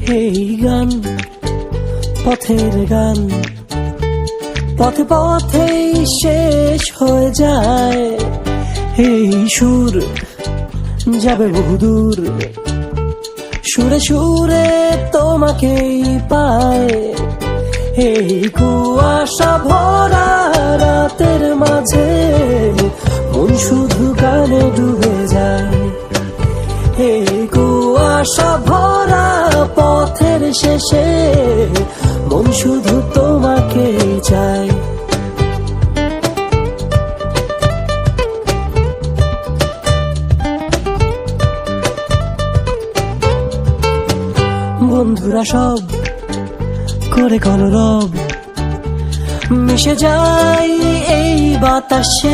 এই গান পথের গান, পথে পথেই শেষ হয়ে যায়। এই সুর যাবে বহুদূর, সুরে সুরে তোমাকেই পায়। এই কুয়াশা ভরা রাতের মাঝে মন শুধু গানে ডুবে যায়। এই কুয়াশা ভরা পথের শেষে মন শুধু তোমাকেই চায়। বন্ধুরা সব করে কলরব, মিশে যায় এই বাতাসে।